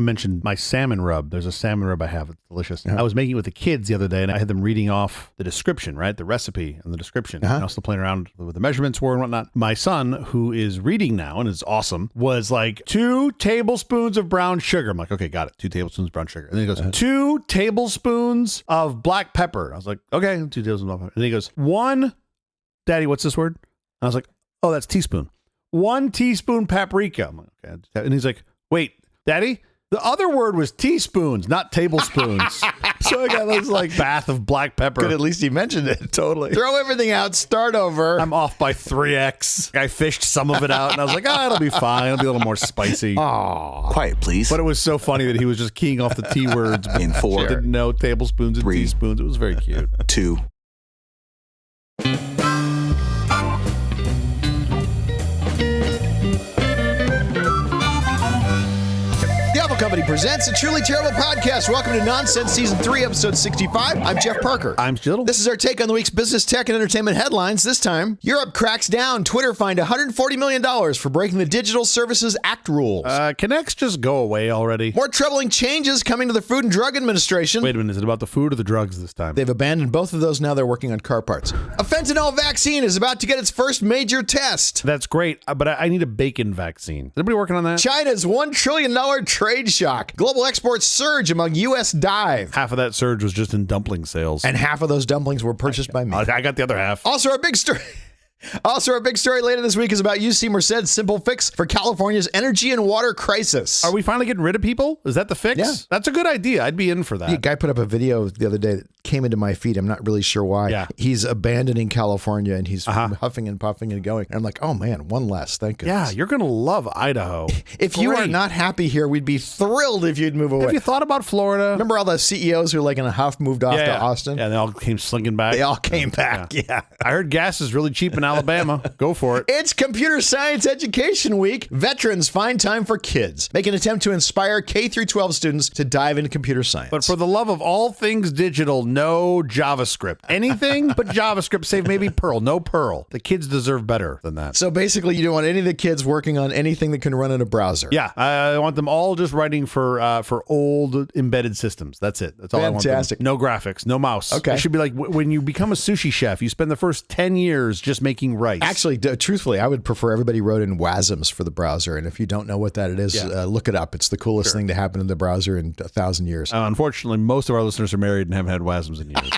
mentioned my salmon rub. There's a salmon rub I have. It's delicious. I was making it with the kids the other day, and I had them reading off the description, right? The recipe and the description. And I was still playing around with the measurements were and whatnot. My son, who is reading now and is awesome, was like 2 tablespoons of brown sugar. I'm like, okay, got it. 2 tablespoons of brown sugar. And then he goes, 2 tablespoons of black pepper. I was like, okay, 2 tablespoons of black pepper. And then he goes, 1, Daddy, what's this word? And I was like, oh, that's teaspoon. 1 teaspoon paprika. I'm like, okay. And he's like, wait, Daddy, the other word was teaspoons, not tablespoons. So I got this like bath of black pepper. Good, at least he mentioned it. Totally. Throw everything out, start over. I'm off by 3x. I fished some of it out, and I was like, it'll be fine. It'll be a little more spicy. Aww. Quiet, please. But it was so funny that he was just keying off the T words. In 4. Didn't know tablespoons and 3, teaspoons. It was very cute. 2. Company presents a truly terrible podcast. Welcome to Nonsense Season 3, Episode 65. I'm Jeff Parker. I'm Jiddle. This is our take on the week's business, tech, and entertainment headlines. This time, Europe cracks down. Twitter fined $140 million for breaking the Digital Services Act rules. Can X just go away already? More troubling changes coming to the Food and Drug Administration. Wait a minute, is it about the food or the drugs this time? They've abandoned both of those. Now they're working on car parts. A fentanyl vaccine is about to get its first major test. That's great, but I need a bacon vaccine. Is anybody working on that? China's $1 trillion trade shock. Global exports surge among U.S. dive. Half of that surge was just in dumpling sales. And half of those dumplings were purchased by me. I got the other half. Also, our big story later this week is about UC Merced's simple fix for California's energy and water crisis. Are we finally getting rid of people? Is that the fix? Yeah. That's a good idea. I'd be in for that. A guy put up a video the other day that came into my feed. I'm not really sure why. Yeah. He's abandoning California and he's huffing and puffing and going. And I'm like, oh man, one less. Thank goodness. Yeah, you're going to love Idaho. If you are not happy here, we'd be thrilled if you'd move away. Have you thought about Florida? Remember all the CEOs who like in a huff moved off to Austin? Yeah, they all came slinking back. They all came back, yeah. I heard gas is really cheap in Alabama. Go for it. It's Computer Science Education Week. Veterans find time for kids. Make an attempt to inspire K-12 students to dive into computer science. But for the love of all things digital, no JavaScript. Anything but JavaScript, save maybe Perl. No Perl. The kids deserve better than that. So basically, you don't want any of the kids working on anything that can run in a browser. Yeah, I want them all just writing for old embedded systems. That's it. That's all Fantastic. I want them. No graphics, no mouse. Okay. It should be like when you become a sushi chef, you spend the first 10 years just making rice. Actually, truthfully, I would prefer everybody wrote in WASMs for the browser. And if you don't know what that is, look it up. It's the coolest thing to happen in the browser in 1,000 years. Unfortunately, most of our listeners are married and haven't had WASMs in years.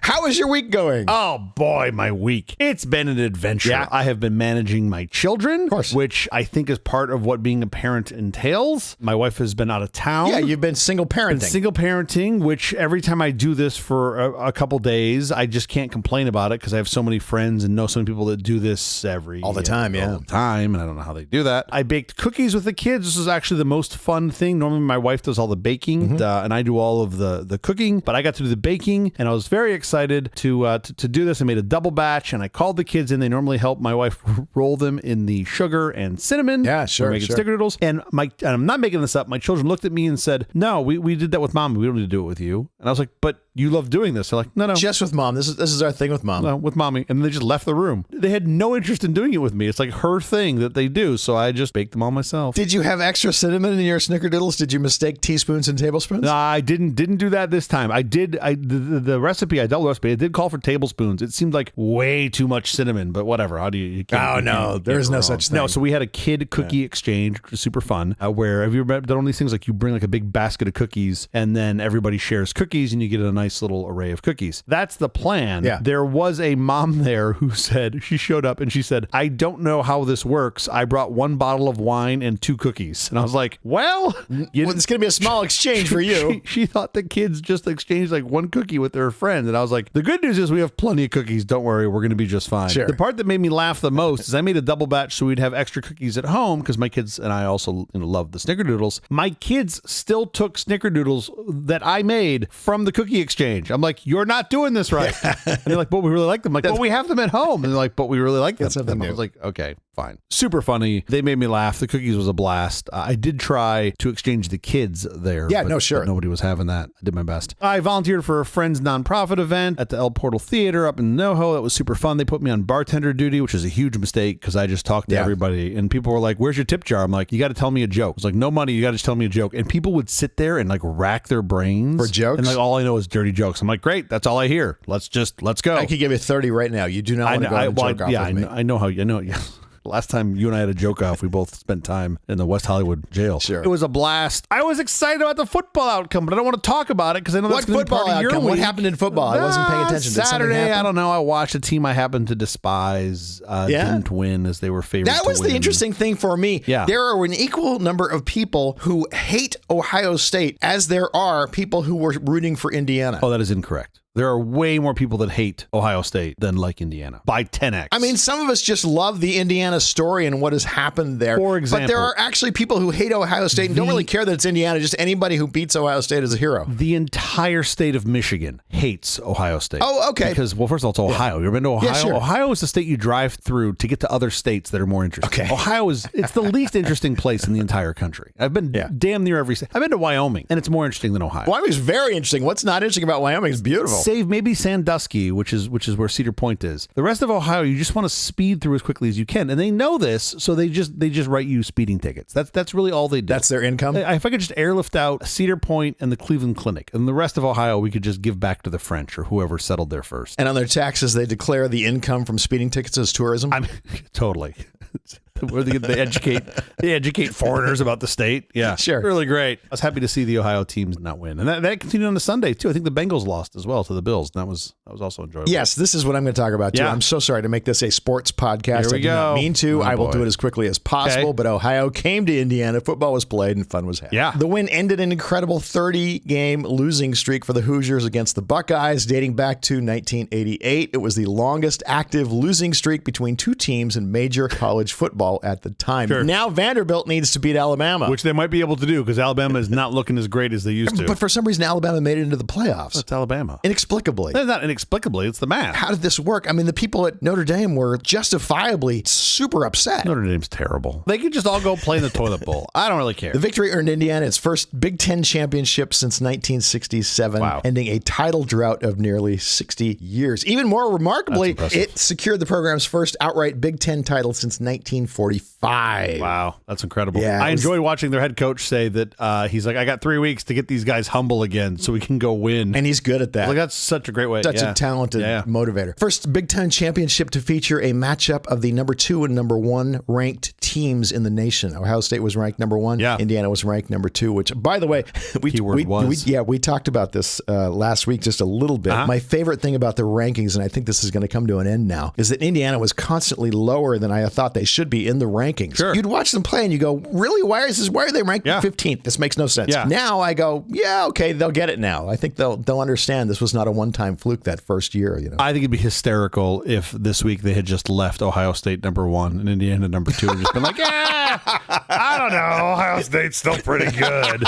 How is your week going? Oh boy, my week. It's been an adventure. Yeah. I have been managing my children, of course, which I think is part of what being a parent entails. My wife has been out of town. Yeah, you've been single parenting. Which every time I do this for a couple days, I just can't complain about it because I have so many friends and know so many people that do this all the time, and I don't know how they do that. I baked cookies with the kids. This is actually the most fun thing. Normally my wife does all the baking and I do all of the cooking, but I got to do the baking and I was very excited to do this. I made a double batch and I called the kids in. They normally help my wife roll them in the sugar and cinnamon. Yeah, sure. Making snickerdoodles. And I'm not making this up. My children looked at me and said, "No, we did that with Mom. We don't need to do it with you." And I was like, "But you love doing this." They're like, "No, just with Mom. This is our thing with Mom." No, with Mommy. And they just left the room. They had no interest in doing it with me. It's like her thing that they do. So I just baked them all myself. Did you have extra cinnamon in your snickerdoodles? Did you mistake teaspoons and tablespoons? No, I didn't do that this time. I did. The recipe, I double recipe. I did call for tablespoons. It seemed like way too much cinnamon, but whatever. How do you there is no such thing. No, so we had a kid cookie exchange, which was super fun, where have you ever done one of these things like you bring like a big basket of cookies and then everybody shares cookies and you get a nice little array of cookies. That's the plan. Yeah. There was a mom there who said, she showed up and she said, "I don't know how this works. I brought 1 bottle of wine and 2 cookies." And I was like, well, it's going to be a small exchange for you. She thought the kids just exchanged like 1 cookie with their friend. And I was like, the good news is we have plenty of cookies. Don't worry. We're going to be just fine. Sure. The part that made me laugh the most is I made a double batch so we'd have extra cookies at home because my kids and I also love the snickerdoodles. My kids still took snickerdoodles that I made from the cookie exchange. I'm like, you're not doing this right. And they're like, but we really like them. I'm like, well, we have them at home. And they're like, but we really like them. That's something and I new. was like, okay, fine. Super funny. They made me laugh. The cookies was a blast. I did try to exchange the kids there. Yeah, but, no, sure. But nobody was having that. I did my best. I volunteered for a friend's nonprofit event at the El Portal Theater up in NoHo. That was super fun. They put me on bartender duty, which is a huge mistake because I just talked to everybody. And people were like, where's your tip jar? I'm like, you got to tell me a joke. It's like, no money. You got to just tell me a joke. And people would sit there and like rack their brains. For jokes? And like, all I know is dirty jokes. I'm like, great. That's all I hear. Let's go. I could give you 30 right now. You do not want to go on a joke off with me. I know how you know. Yeah. Last time you and I had a joke off, we both spent time in the West Hollywood jail. Sure. It was a blast. I was excited about the football outcome, but I don't want to talk about it because I know that's going to be part of your week. What happened in football? I wasn't paying attention. Did Saturday, I don't know. I watched a team I happened to despise. Didn't win as they were favored. That was the interesting thing for me. Yeah. There are an equal number of people who hate Ohio State as there are people who were rooting for Indiana. Oh, that is incorrect. There are way more people that hate Ohio State than like Indiana by 10x. I mean, some of us just love the Indiana story and what has happened there. For example, but there are actually people who hate Ohio State and don't really care that it's Indiana. Just anybody who beats Ohio State is a hero. The entire state of Michigan hates Ohio State. Oh, okay. Because, well, first of all, it's Ohio. You ever been to Ohio? Yeah, sure. Ohio is the state you drive through to get to other states that are more interesting. Okay. Ohio it's the least interesting place in the entire country. I've been damn near every state. I've been to Wyoming, and it's more interesting than Ohio. Wyoming's very interesting. What's not interesting about Wyoming is beautiful. Save maybe Sandusky, which is where Cedar Point is. The rest of Ohio, you just want to speed through as quickly as you can, and they know this, so they just write you speeding tickets. That's really all they do. That's their income. If I could just airlift out Cedar Point and the Cleveland Clinic, and the rest of Ohio, we could just give back to the French or whoever settled there first. And on their taxes, they declare the income from speeding tickets as tourism. I mean, totally. Where they educate foreigners about the state. Yeah, sure. Really great. I was happy to see the Ohio teams not win. And that continued on a Sunday, too. I think the Bengals lost as well to the Bills. And that was also enjoyable. Yes, this is what I'm going to talk about, too. Yeah. I'm so sorry to make this a sports podcast. Here we I do not mean to. I will do it as quickly as possible. Okay. But Ohio came to Indiana. Football was played and fun was had. Yeah. The win ended an incredible 30-game losing streak for the Hoosiers against the Buckeyes dating back to 1988. It was the longest active losing streak between two teams in major college football at the time. Sure. Now Vanderbilt needs to beat Alabama. Which they might be able to do because Alabama is not looking as great as they used to. But for some reason, Alabama made it into the playoffs. That's Alabama. Inexplicably. That's not inexplicably. It's the math. How did this work? I mean, the people at Notre Dame were justifiably super upset. Notre Dame's terrible. They could just all go play in the toilet bowl. I don't really care. The victory earned Indiana its first Big Ten championship since 1967, ending a title drought of nearly 60 years. Even more remarkably, it secured the program's first outright Big Ten title since 1945. Wow, that's incredible. Yeah, I enjoy watching their head coach say that he's like, I got 3 weeks to get these guys humble again so we can go win. And he's good at that. Like, that's such a great way. Such a talented motivator. First Big Ten championship to feature a matchup of the number 2 and number 1 ranked teams in the nation. Ohio State was ranked number 1. Yeah. Indiana was ranked number 2, which, by the way, we talked about this last week just a little bit. My favorite thing about the rankings, and I think this is going to come to an end now, is that Indiana was constantly lower than I thought they should be in the rankings. Sure. You'd watch them play and you go, really? Why are they ranked 15th? This makes no sense. Yeah. Now I go, yeah, okay, they'll get it now. I think they'll understand this was not a one-time fluke that first year. You know, I think it'd be hysterical if this week they had just left Ohio State number 1 and Indiana number 2 and just been like, I don't know, Ohio State's still pretty good.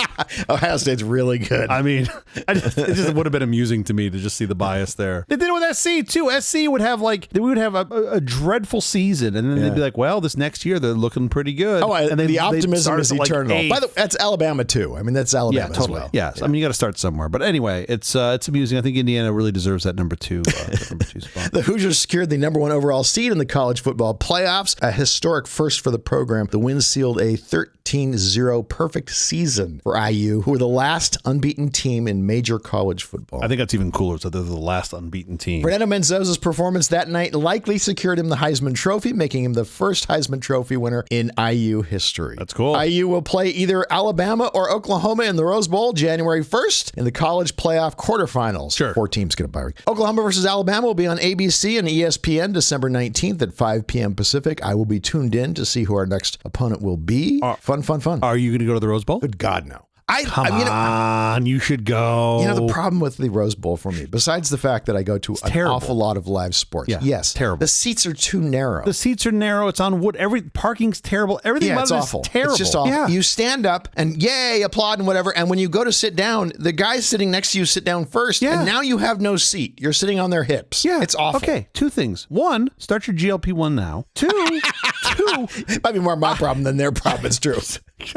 Ohio State's really good. I mean, it just would have been amusing to me to just see the bias there. They did it with SC too. SC would have a dreadful season, and then they'd be like, well, this next year they're looking pretty good. Oh, and the optimism is like eternal. By the way, that's Alabama too. I mean, that's Alabama totally. as well. Yeah, I mean, you got to start somewhere. But anyway, it's amusing. I think Indiana really deserves that number 2 spot. The Hoosiers secured the number 1 overall seed in the college football playoffs, a historic first for the program. The win sealed a 13-0 perfect season for IU, who were the last unbeaten team in major college football. I think that's even cooler, so they're the last unbeaten team. Fernando Mendoza's performance that night likely secured him the Heisman Trophy, making him the first Heisman Trophy winner in IU history. That's cool. IU will play either Alabama or Oklahoma in the Rose Bowl January 1st in the college playoff quarterfinals. Sure. 4 teams get a bye week. Oklahoma versus Alabama will be on ABC and ESPN December 19th at 5 p.m. Pacific. I will be tuned in to see who our next opponent will be. Fun. Are you going to go to the Rose Bowl? Good God, no. Come on, you should go. You know, the problem with the Rose Bowl for me, besides the fact that I go to an awful lot of live sports, yes, terrible. The seats are too narrow. The seats are narrow. It's on wood. Parking's terrible. Everything about it is terrible. It's just awful. Yeah. You stand up and yay, applaud and whatever. And when you go to sit down, the guys sitting next to you sit down first. Yeah. And now you have no seat. You're sitting on their hips. Yeah. It's awful. Okay. Two things. One, start your GLP-1 now. Two, it might be more my problem than their problem. It's true.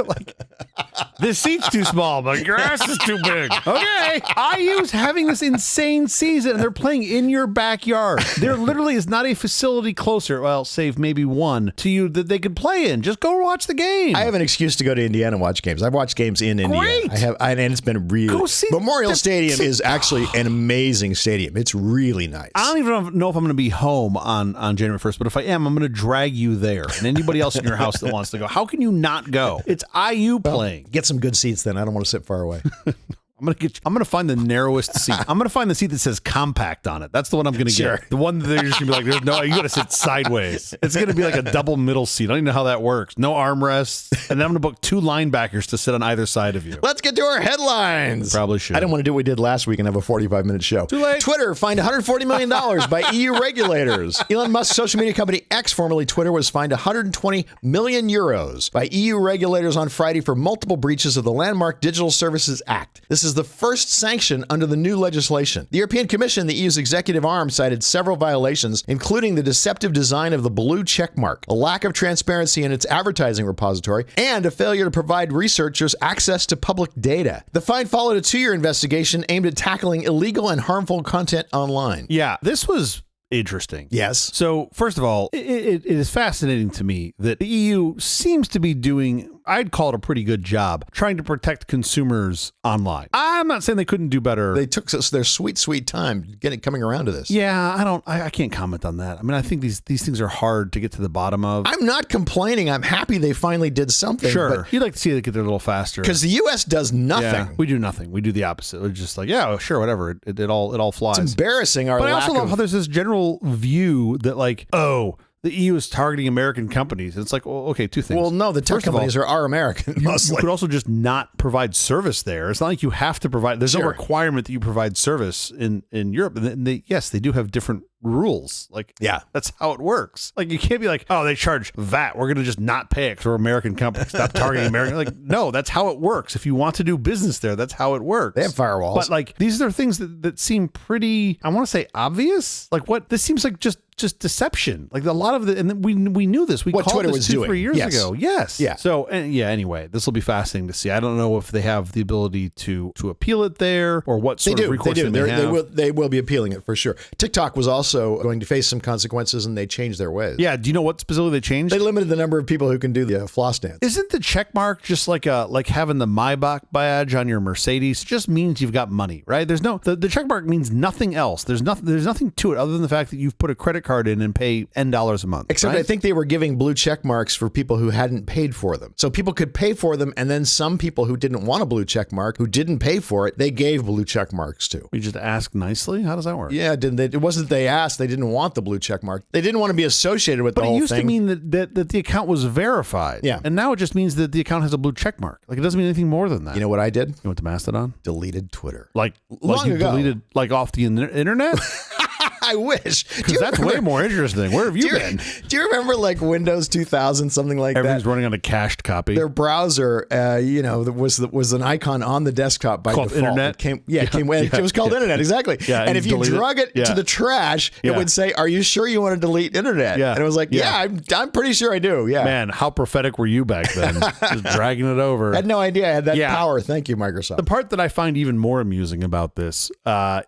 Like, this seat's too small, but your ass is too big. Okay. IU's having this insane season, and they're playing in your backyard. There literally is not a facility closer, well, save maybe one, to you that they could play in. Just go watch the game. I have an excuse to go to Indiana and watch games. I've watched games in Indiana. Great. And it's been really... Memorial Stadium is actually an amazing stadium. It's really nice. I don't even know if I'm going to be home on January 1st, but if I am, I'm going to drag you there. And anybody else in your house that wants to go. How can you not go? It's IU playing. Get some good seats then. I don't want to sit far away. I'm gonna find the narrowest seat. I'm gonna find the seat that says compact on it. That's the one I'm gonna get. The one that they're just gonna be like, there's no, you gotta sit sideways. It's gonna be like a double middle seat. I don't even know how that works. No armrests. And then I'm gonna book 2 linebackers to sit on either side of you. Let's get to our headlines. Probably should. I don't want to do what we did last week and have a 45-minute show. Too late. Twitter fined $140 million by EU regulators. Elon Musk's social media company X, formerly Twitter, was fined 120 million euros by EU regulators on Friday for multiple breaches of the landmark Digital Services Act. This is the first sanction under the new legislation. The European Commission, the EU's executive arm, cited several violations, including the deceptive design of the blue checkmark, a lack of transparency in its advertising repository, and a failure to provide researchers access to public data. The fine followed a 2-year investigation aimed at tackling illegal and harmful content online. Yeah, this was interesting. Yes. So, first of all, it is fascinating to me that the EU seems to be doing, I'd call it a pretty good job, trying to protect consumers online. I'm not saying they couldn't do better. They took their sweet time coming around to this. Yeah, I can't comment on that. I mean, I think these things are hard to get to the bottom of. I'm not complaining. I'm happy they finally did something. Sure. But you'd like to see it get there a little faster. Because the U.S. does nothing. Yeah, we do nothing. We do the opposite. We're just like, yeah, sure, whatever. It all flies. It's embarrassing. But I also love how there's this general view that like, oh, the EU is targeting American companies. It's like, well, okay, two things. Well, no, the tech companies are American. You could also just not provide service there. It's not like you have to provide. There's no requirement that you provide service in Europe. And yes, they do have different rules. Like, yeah, that's how it works. Like, you can't be like, oh, they charge VAT. We're going to just not pay it because we're American companies. Stop targeting American. Like, no, that's how it works. If you want to do business there, that's how it works. They have firewalls. But like, these are things that seem pretty, I want to say obvious. Like this seems like just deception. Like a lot of and we knew this. We what called Twitter this was 2-3 years yes. ago. Yes. Yeah. So anyway, this will be fascinating to see. I don't know if they have the ability to appeal it there or what sort of recourse they may have. They will be appealing it for sure. TikTok was also going to face some consequences and they changed their ways. Yeah. Do you know what specifically they changed? They limited the number of people who can do the floss dance. Isn't the check mark just like having the Maybach badge on your Mercedes? It just means you've got money, right? There's no the check mark means nothing else. There's nothing to it other than the fact that you've put a credit card in and pay N dollars a month. Except right? I think they were giving blue check marks for people who hadn't paid for them. So people could pay for them, and then some people who didn't want a blue check mark, who didn't pay for it, they gave blue check marks to. You just ask nicely? How does that work? Yeah, it wasn't they asked, they didn't want the blue check mark. They didn't want to be associated with the whole thing. But it used to mean that the account was verified. Yeah. And now it just means that the account has a blue check mark. Like, it doesn't mean anything more than that. You know what I did? You went to Mastodon? Deleted Twitter. Long ago. Deleted off the internet? I wish. Because that's way more interesting. Where have you been? Do you remember like Windows 2000, something like Everything's running on a cached copy. Their browser, was an icon on the desktop by called default. Internet? It was called Internet, exactly. Yeah, and if you drug it to the trash, it would say, "Are you sure you want to delete Internet?" Yeah. And it was like, I'm pretty sure I do. Yeah. Man, how prophetic were you back then? Just dragging it over. I had no idea I had that power. Thank you, Microsoft. The part that I find even more amusing about this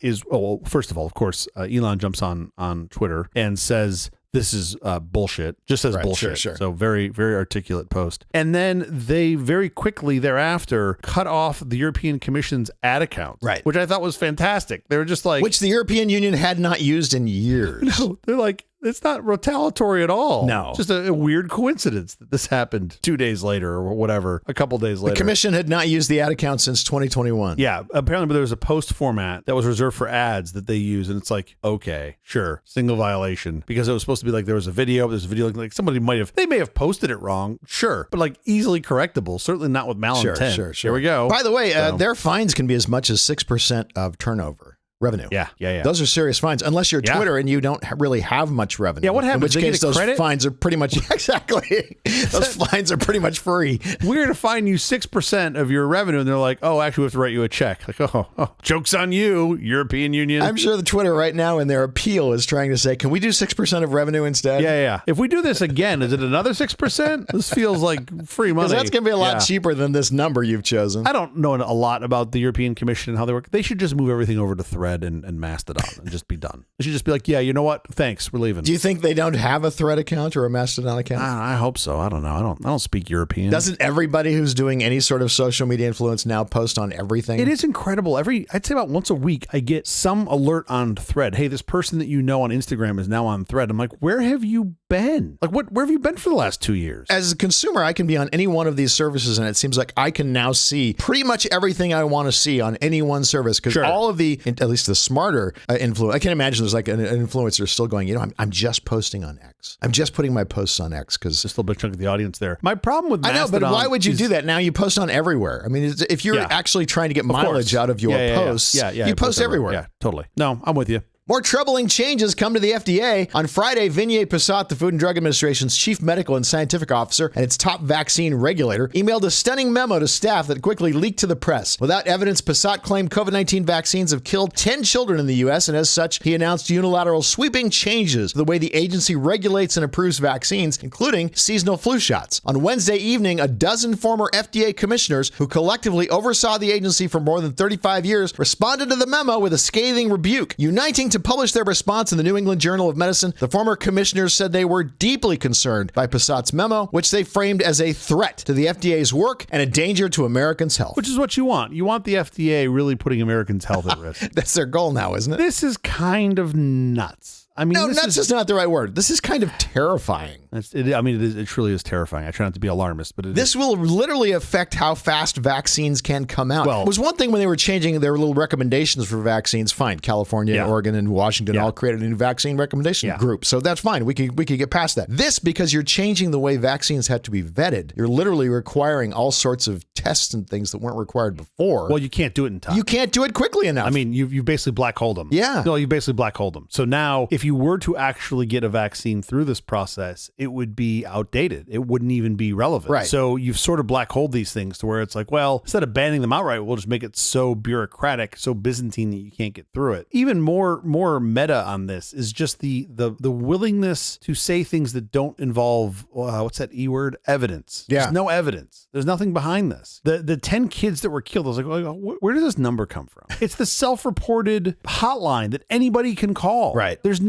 is, first of all, of course, Elon jumps on Twitter and says, this is bullshit. Just says bullshit. Sure. So very, very articulate post. And then they very quickly thereafter cut off the European Commission's ad account. Right. Which I thought was fantastic. They were just like... Which the European Union had not used in years. No, they're like, It's not retaliatory at all. No. Just a weird coincidence that this happened 2 days later or whatever, a couple days later. The commission had not used the ad account since 2021. Yeah, apparently, but there was a post format that was reserved for ads that they use, and it's like, okay, sure, single violation, because it was supposed to be like there was a video, like somebody they may have posted it wrong, sure, but like easily correctable, certainly not with malintent. Sure. Here we go. By the way, their fines can be as much as 6% of turnover. Revenue. Yeah. Those are serious fines, unless you're Twitter and you don't really have much revenue. Yeah, what happens? In which case, those fines are pretty much exactly. Those fines are pretty much free. We're going to fine you 6% of your revenue, and they're like, "Oh, actually, we have to write you a check." Like, oh, joke's on you, European Union. I'm sure the Twitter right now in their appeal is trying to say, "Can we do 6% of revenue instead?" Yeah. If we do this again, is it another 6%? This feels like free money. Because that's going to be a lot cheaper than this number you've chosen. I don't know a lot about the European Commission and how they work. They should just move everything over to Thread and Mastodon and just be done. They should just be like, yeah, you know what? Thanks, we're leaving. Do you think they don't have a Thread account or a Mastodon account? I hope so. I don't know. I don't speak European. Doesn't everybody who's doing any sort of social media influence now post on everything? It is incredible. I'd say about once a week, I get some alert on Thread. Hey, this person that you know on Instagram is now on Thread. I'm like, where have you been? Like, where have you been for the last 2 years? As a consumer, I can be on any one of these services, and it seems like I can now see pretty much everything I want to see on any one service, because all of the, at least the smarter influence, I can't imagine there's like an influencer still going, I'm just posting on X. I'm just putting my posts on X because there's still a big chunk of the audience there. My problem with Mastodon, I know, but why would you do that? Now you post on everywhere. I mean, if you're actually trying to get mileage out of your posts, you post everywhere. Yeah, totally. No, I'm with you. More troubling changes come to the FDA. On Friday, Vinay Prasad, the Food and Drug Administration's chief medical and scientific officer and its top vaccine regulator, emailed a stunning memo to staff that quickly leaked to the press. Without evidence, Prasad claimed COVID-19 vaccines have killed 10 children in the U.S., and as such, he announced unilateral sweeping changes to the way the agency regulates and approves vaccines, including seasonal flu shots. On Wednesday evening, a dozen former FDA commissioners who collectively oversaw the agency for more than 35 years responded to the memo with a scathing rebuke. Uniting to publish their response in the New England Journal of Medicine, the former commissioners said they were deeply concerned by Prasad's memo, which they framed as a threat to the FDA's work and a danger to Americans' health. Which is what you want. You want the FDA really putting Americans' health at risk. That's their goal now, isn't it? This is kind of nuts. I mean, no, nuts is not the right word. This is kind of terrifying. It truly is terrifying. I try not to be alarmist, but this will literally affect how fast vaccines can come out. Well, it was one thing when they were changing their little recommendations for vaccines. Fine, California, Oregon, and Washington all created a new vaccine recommendation group, so that's fine. We could get past that. This, because you're changing the way vaccines have to be vetted, you're literally requiring all sorts of tests and things that weren't required before. Well, you can't do it in time. You can't do it quickly enough. I mean, you basically black holed them. Yeah. No, you basically black holed them. So now, if you were to actually get a vaccine through this process, it would be outdated. It wouldn't even be relevant. Right. So you've sort of black holed these things to where it's like, well, instead of banning them outright, we'll just make it so bureaucratic, so Byzantine that you can't get through it. Even more meta on this is just the willingness to say things that don't involve, what's that E word? Evidence. Yeah. There's no evidence. There's nothing behind this. The 10 kids that were killed, I was like, where does this number come from? It's the self-reported hotline that anybody can call. Right. There's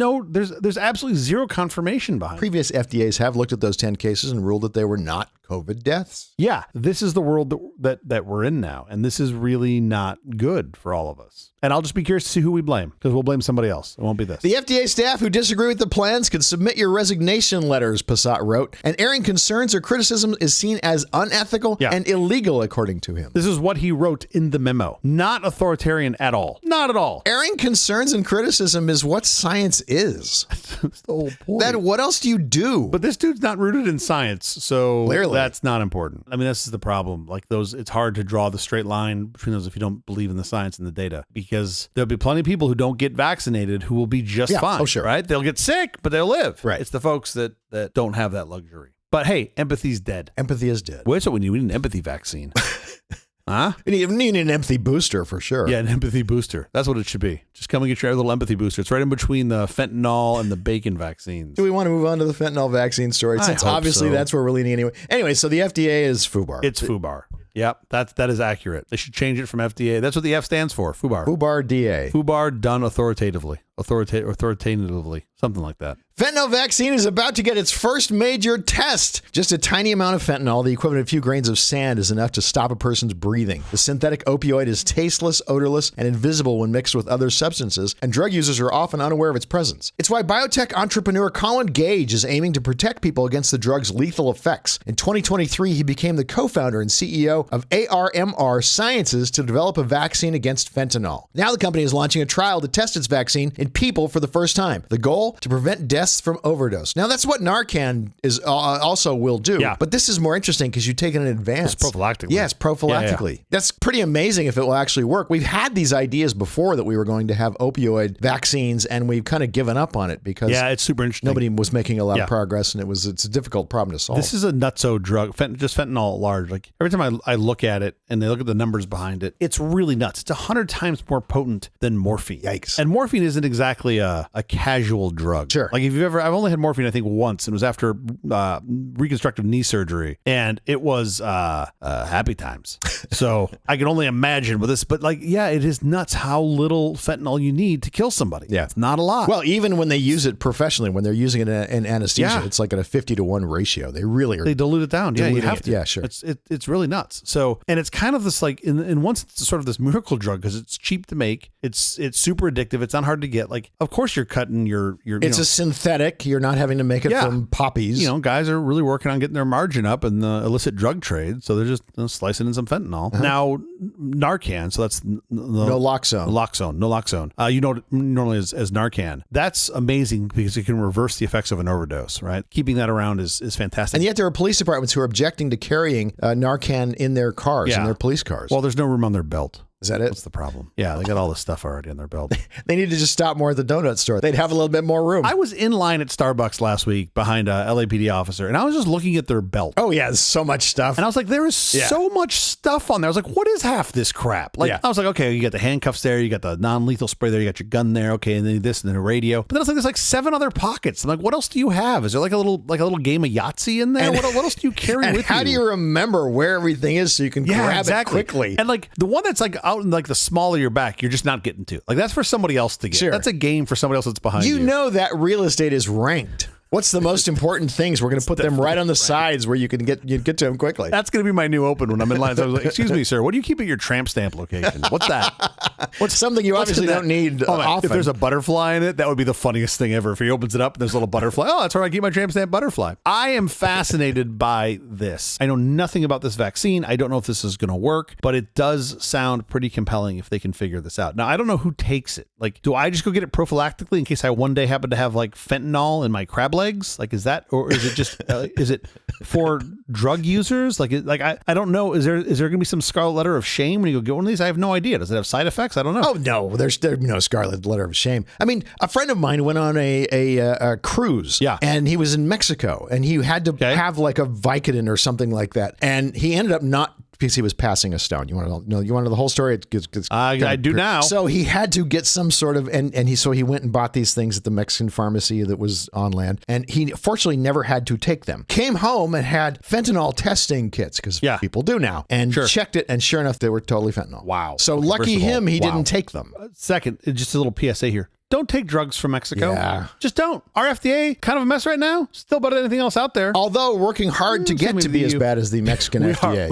absolutely zero confirmation behind it. Previous FDAs have looked at those 10 cases and ruled that they were not COVID deaths. Yeah, this is the world that we're in now, and this is really not good for all of us. And I'll just be curious to see who we blame, because we'll blame somebody else. It won't be this. The FDA staff who disagree with the plans can submit your resignation letters, Passat wrote, and airing concerns or criticism is seen as unethical and illegal, according to him. This is what he wrote in the memo. Not authoritarian at all. Not at all. Airing concerns and criticism is what science is. That's the whole point. What else do you do? But this dude's not rooted in science, so clearly that's not important. I mean, this is the problem. Like those, it's hard to draw the straight line between those if you don't believe in the science and the data, because there'll be plenty of people who don't get vaccinated who will be just fine. Oh, sure. Right? They'll get sick, but they'll live. Right. It's the folks that don't have that luxury. But hey, empathy's dead. Empathy is dead. Where's what we need? We need an empathy vaccine. Huh? We need an empathy booster for sure. Yeah, an empathy booster. That's what it should be. Just come and get your little empathy booster. It's right in between the fentanyl and the bacon vaccines. Do we want to move on to the fentanyl vaccine story? Since obviously that's where we're leaning anyway. Anyway, so the FDA is FUBAR. It's FUBAR. Yep, that is accurate. They should change it from FDA. That's what the F stands for, FUBAR. FUBAR DA. FUBAR done authoritatively. authoritatively, something like that. Fentanyl vaccine is about to get its first major test. Just a tiny amount of fentanyl, the equivalent of a few grains of sand, is enough to stop a person's breathing. The synthetic opioid is tasteless, odorless, and invisible when mixed with other substances, and drug users are often unaware of its presence. It's why biotech entrepreneur Colin Gage is aiming to protect people against the drug's lethal effects. In 2023, he became the co-founder and CEO of ARMR Sciences to develop a vaccine against fentanyl. Now the company is launching a trial to test its vaccine in people for the first time. The goal? To prevent deaths from overdose. Now, that's what Narcan is also will do. Yeah. But this is more interesting because you take it in advance. It's prophylactically. Yes, prophylactically. Yeah. That's pretty amazing if it will actually work. We've had these ideas before that we were going to have opioid vaccines, and we've kind of given up on it because it's super interesting. Nobody was making a lot of progress, and it's a difficult problem to solve. This is a nutso drug, just fentanyl at large. Like every time I look at it and they look at the numbers behind it, it's really nuts. It's 100 times more potent than morphine. Yikes. And morphine isn't exactly a casual drug. Sure. Like I've only had morphine, I think, once. It was after reconstructive knee surgery, and it was happy times. So I can only imagine with this, but it is nuts how little fentanyl you need to kill somebody. Yeah. It's not a lot. Well, even when they use it professionally, when they're using it in anesthesia, it's like at a 50-to-1 ratio. They really are. They dilute it down. Yeah, you have to. Yeah, sure. It's really nuts. So, and it's kind of this in one sense, it's sort of this miracle drug because it's cheap to make. It's super addictive. It's not hard to get. Like, of course, you're cutting your. It's a synthetic. You're not having to make it from poppies. Guys are really working on getting their margin up in the illicit drug trade. So they're just slicing in some fentanyl. Now, Narcan, so that's naloxone. Naloxone. You know it normally as Narcan. That's amazing because it can reverse the effects of an overdose, right? Keeping that around is fantastic. And yet there are police departments who are objecting to carrying Narcan in their cars, in their police cars. Well, there's no room on their belt. Is that it? What's the problem? Yeah, they got all this stuff already in their belt. They need to just stop more at the donut store. They'd have a little bit more room. I was in line at Starbucks last week behind a LAPD officer, and I was just looking at their belt. Oh, yeah, there's so much stuff. And I was like, there is so much stuff on there. I was like, what is half this crap? I was like, okay, you got the handcuffs there, you got the non-lethal spray there, you got your gun there, okay, and then this and then a radio. But then I was like, there's 7 other pockets. I'm like, what else do you have? Is there like a little game of Yahtzee in there? What else do you carry with you? How do you remember where everything is so you can grab it quickly? And the one that's out in the small of your back, you're just not getting to. That's for somebody else to get. Sure. That's a game for somebody else that's behind you. You know that real estate is ranked. What's the most important things? We're going to put them right on the sides where you can get to them quickly. That's going to be my new open when I'm in line. So I was like, excuse me, sir, what do you keep at your tramp stamp location? What's that? What's something you obviously don't need often? If there's a butterfly in it, that would be the funniest thing ever. If he opens it up and there's a little butterfly. Oh, that's where I keep my tramp stamp butterfly. I am fascinated by this. I know nothing about this vaccine. I don't know if this is going to work, but it does sound pretty compelling if they can figure this out. Now, I don't know who takes it. Do I just go get it prophylactically in case I one day happen to have fentanyl in my crab legs? Is that, or is it just is it for drug users? I don't know. Is there going to be some scarlet letter of shame when you go get one of these? I have no idea. Does it have side effects? I don't know. Oh no, there's no scarlet letter of shame. I mean, a friend of mine went on a cruise, and he was in Mexico, and he had to have a Vicodin or something like that, and he ended up not. Because he was passing a stone. You want to know the whole story? I do now. So he had to get some sort of, so he went and bought these things at the Mexican pharmacy that was on land, and he fortunately never had to take them. Came home and had fentanyl testing kits, because people do now, and checked it, and sure enough, they were totally fentanyl. Wow. So lucky him, he didn't take them. Second, just a little PSA here. Don't take drugs from Mexico. Yeah. Just don't. Our FDA, kind of a mess right now. Still better than anything else out there. Although working hard to get to be as bad as the Mexican FDA.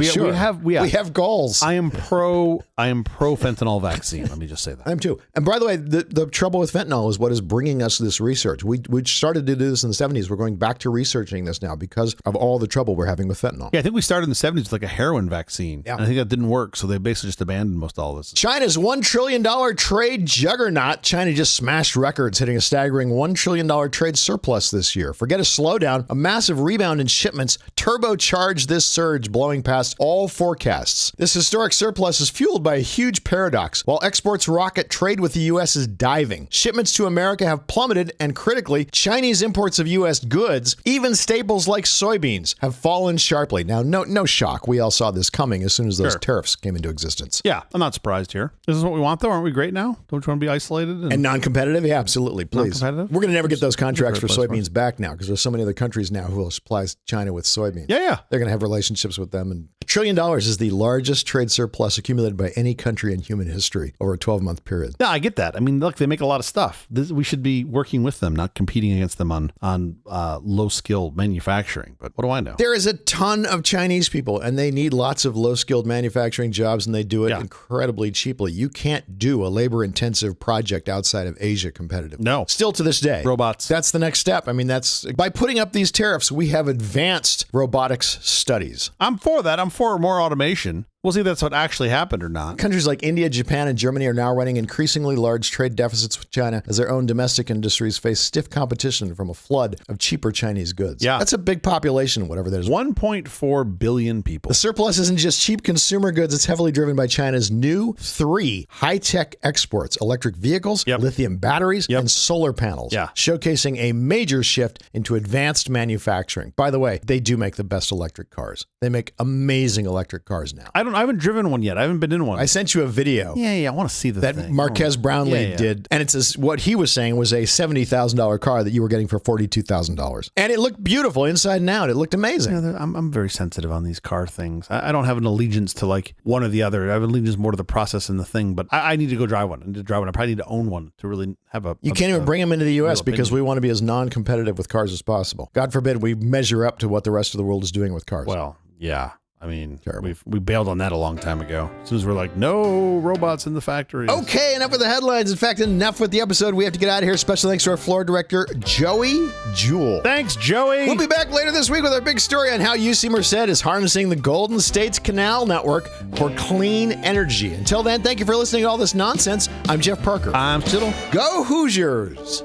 We have goals. I am pro fentanyl vaccine. Let me just say that. I am too. And by the way, the trouble with fentanyl is what is bringing us this research. We started to do this in the 70s. We're going back to researching this now because of all the trouble we're having with fentanyl. Yeah, I think we started in the 70s with a heroin vaccine. Yeah. And I think that didn't work. So they basically just abandoned most all this. China's $1 trillion trade juggernaut. China just smashed records, hitting a staggering $1 trillion trade surplus this year. Forget a slowdown, a massive rebound in shipments turbocharged this surge, blowing past all forecasts. This historic surplus is fueled by a huge paradox. While exports rocket, trade with the U.S. is diving. Shipments to America have plummeted, and critically, Chinese imports of U.S. goods, even staples like soybeans, have fallen sharply. Now, no shock. We all saw this coming as soon as those tariffs came into existence. Yeah, I'm not surprised here. This is what we want, though. Aren't we great now? Don't you want to be isolated? And non-competitive? Yeah, absolutely. Please. We're going to never get those contracts for soybeans back now because there's so many other countries now who will supply China with soybeans. Yeah. They're going to have relationships with them and $1 trillion is the largest trade surplus accumulated by any country in human history over a 12-month period. No, I get that. I mean, look, they make a lot of stuff. We should be working with them, not competing against them on low-skilled manufacturing. But what do I know? There is a ton of Chinese people, and they need lots of low-skilled manufacturing jobs, and they do it incredibly cheaply. You can't do a labor-intensive project outside of Asia competitive. No. Still to this day. Robots. That's the next step. I mean, by putting up these tariffs, we have advanced robotics studies. I'm for that. I'm for more automation. We'll see if that's what actually happened or not. Countries like India, Japan, and Germany are now running increasingly large trade deficits with China as their own domestic industries face stiff competition from a flood of cheaper Chinese goods. Yeah. That's a big population, whatever that is. 1.4 billion people. The surplus isn't just cheap consumer goods. It's heavily driven by China's new 3 high-tech exports: electric vehicles, lithium batteries, and solar panels, showcasing a major shift into advanced manufacturing. By the way, they do make the best electric cars. They make amazing electric cars now. I haven't driven one yet. I haven't been in one. I sent you a video. Yeah. I want to see the that thing. Marquez Brownlee did. And it's what he was saying was a $70,000 car that you were getting for $42,000. And it looked beautiful inside and out. It looked amazing. I'm very sensitive on these car things. I don't have an allegiance to like one or the other. I have an allegiance more to the process and the thing, but I need to go drive one. I need to drive one. I probably need to own one to really have a... You can't even bring them into the U.S. because we want to be as non-competitive with cars as possible. God forbid we measure up to what the rest of the world is doing with cars. Well, yeah. I mean, we bailed on that a long time ago. As soon as we're like, no robots in the factories. Okay, enough with the headlines. In fact, enough with the episode. We have to get out of here. Special thanks to our floor director, Joey Jewell. Thanks, Joey. We'll be back later this week with our big story on how UC Merced is harnessing the Golden State's Canal Network for clean energy. Until then, thank you for listening to all this nonsense. I'm Jeff Parker. I'm Chittle. Go Hoosiers!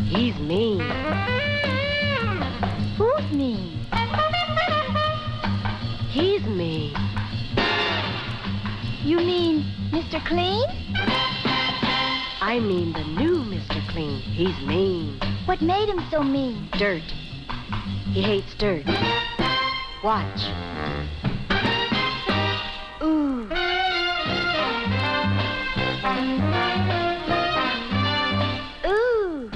He's mean. Who's mean? He's mean. You mean Mr. Clean? I mean the new Mr. Clean. He's mean. What made him so mean? Dirt. He hates dirt. Watch. Ooh. Ooh.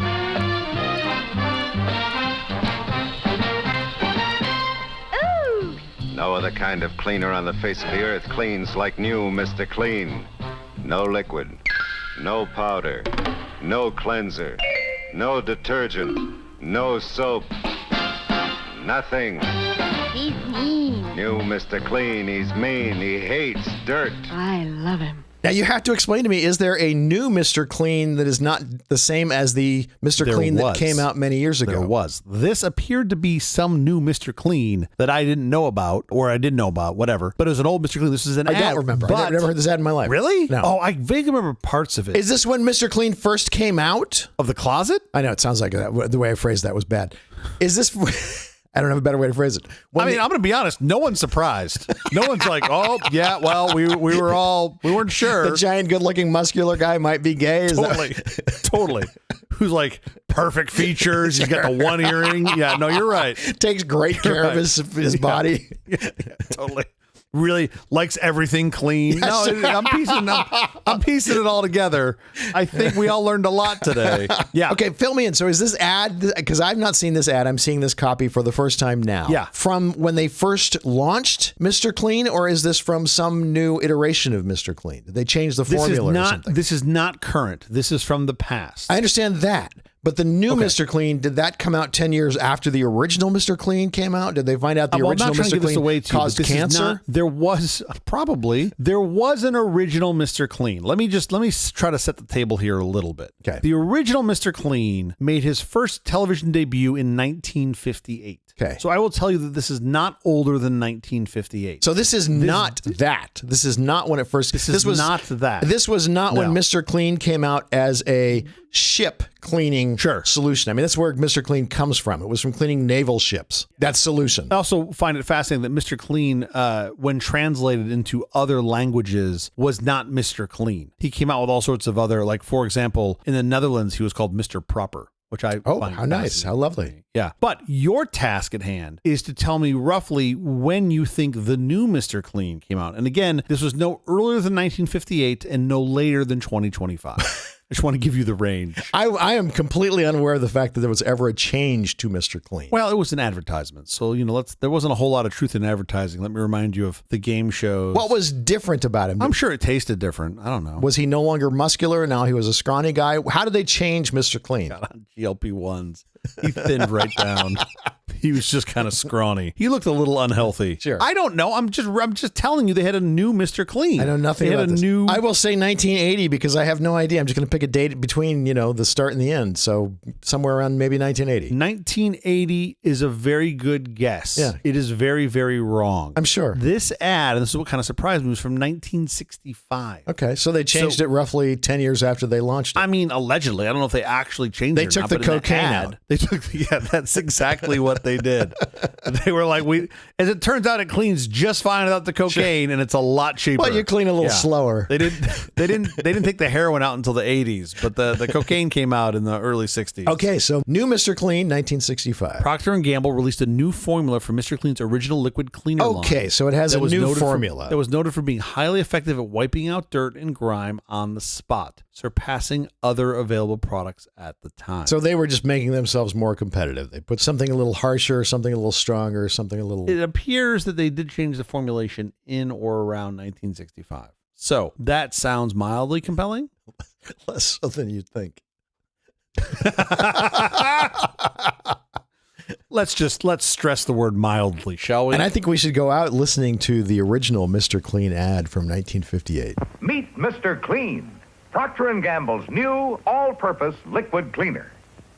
Ooh. No other kind of cleaner on the face of the earth cleans like new Mr. Clean. No liquid, no powder, no cleanser, no detergent, no soap, nothing. He's mean. New Mr. Clean, he's mean, he hates dirt. I love him. Now, you have to explain to me, is there a new Mr. Clean that is not the same as the Mr. Clean that came out many years ago? There was. This appeared to be some new Mr. Clean that I didn't know about, or I didn't know about, whatever. But it was an old Mr. Clean. This is an ad. I don't remember. I've never heard this ad in my life. Really? No. Oh, I vaguely remember parts of it. Is this when Mr. Clean first came out? Of the closet? I know, it sounds like that. The way I phrased that was bad. Is this... I don't have a better way to phrase it. I'm going to be honest. No one's surprised. No one's like, oh, yeah, well, we weren't sure. The giant, good-looking, muscular guy might be gay. Totally. Who's like perfect features. He's got the one earring. Yeah, no, you're right. Takes great care of his body. Yeah, totally. Really likes everything clean. No, I'm piecing it all together. I think we all learned a lot today. Yeah. Okay, fill me in. So is this ad, because I've not seen this ad, I'm seeing this copy for the first time now. Yeah. From when they first launched Mr. Clean, or is this from some new iteration of Mr. Clean? Did they change the formula or something? This is not current. This is from the past. I understand that. But the new Mr. Clean, did that come out 10 years after the original Mr. Clean came out? Did they find out the original Mr. Clean caused cancer? There was an original Mr. Clean. Let me try to set the table here a little bit. Okay. The original Mr. Clean made his first television debut in 1958. Okay. So I will tell you that this is not older than 1958. So this is not that. This is not when it first... This was not that. This was not when Mr. Clean came out as a ship cleaning solution. I mean, that's where Mr. Clean comes from. It was from cleaning naval ships. That's solution. I also find it fascinating that Mr. Clean, when translated into other languages, was not Mr. Clean. He came out with all sorts of other, like, for example, in the Netherlands, he was called Mr. Proper. which I find how nice. How lovely. Yeah. But your task at hand is to tell me roughly when you think the new Mr. Clean came out. And again, this was no earlier than 1958 and no later than 2025. I just want to give you the range. I am completely unaware of the fact that there was ever a change to Mr. Clean. Well, it was an advertisement. So, there wasn't a whole lot of truth in advertising. Let me remind you of the game shows. What was different about him? I'm sure it tasted different. I don't know. Was he no longer muscular and now he was a scrawny guy? How did they change Mr. Clean? Got on GLP-1s. He thinned right down. He was just kind of scrawny. He looked a little unhealthy. Sure. I don't know. I'm just telling you they had a new Mr. Clean. I know nothing about this. I will say 1980 because I have no idea. I'm just going to pick a date between, the start and the end. So somewhere around maybe 1980. 1980 is a very good guess. Yeah. It is very, very wrong. I'm sure. This ad, and this is what kind of surprised me, was from 1965. Okay. So they changed it roughly 10 years after they launched it. I mean, allegedly. I don't know if they actually changed it. They took the cocaine out. They took, that's exactly what they did. They were like, as it turns out, it cleans just fine without the cocaine, and it's a lot cheaper. Well, you clean a little slower. They didn't take the heroin out until the 80s, but the cocaine came out in the early 60s. Okay, so new Mr. Clean, 1965. Procter & Gamble released a new formula for Mr. Clean's original liquid cleaner line. Okay, so it has a new formula. That was noted for being highly effective at wiping out dirt and grime on the spot, surpassing other available products at the time. So they were just making themselves more competitive. They put something a little harsher, something a little stronger, something a little... It appears that they did change the formulation in or around 1965. So that sounds mildly compelling. Less so than you'd think. Let's stress the word mildly, shall we? And I think we should go out listening to the original Mr. Clean ad from 1958. Meet Mr. Clean, Procter & Gamble's new all-purpose liquid cleaner.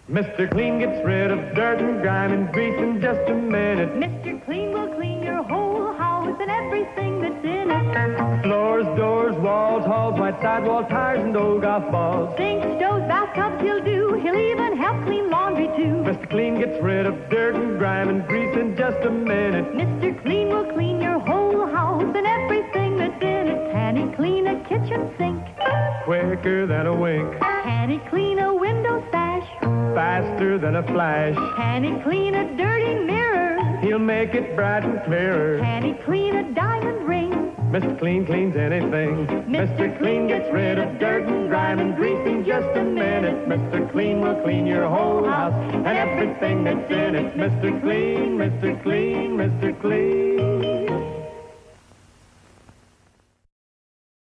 Mr. Clean gets rid of dirt and grime and grease in just a minute. Mr. Clean will clean your whole house and everything that's in it. Floors, doors, walls, halls, white sidewall, tires, and old golf balls. Sinks, stoves, bathtubs he'll do. He'll even help clean laundry too. Mr. Clean gets rid of dirt and grime and grease in just a minute. Mr. Clean will clean your whole house and everything that's in it. Can he clean a kitchen sink? Quicker than a wink. Can he clean a window sash? Faster than a flash. Can he clean a dirty mirror? He'll make it bright and clearer. Can he clean a diamond ring? Mr. Clean cleans anything. Mr. Clean gets rid of dirt and grime and grease in just a minute. Mr. Clean will clean your whole house and everything that's in it. Mr. Clean, Mr. Clean, Mr. Clean.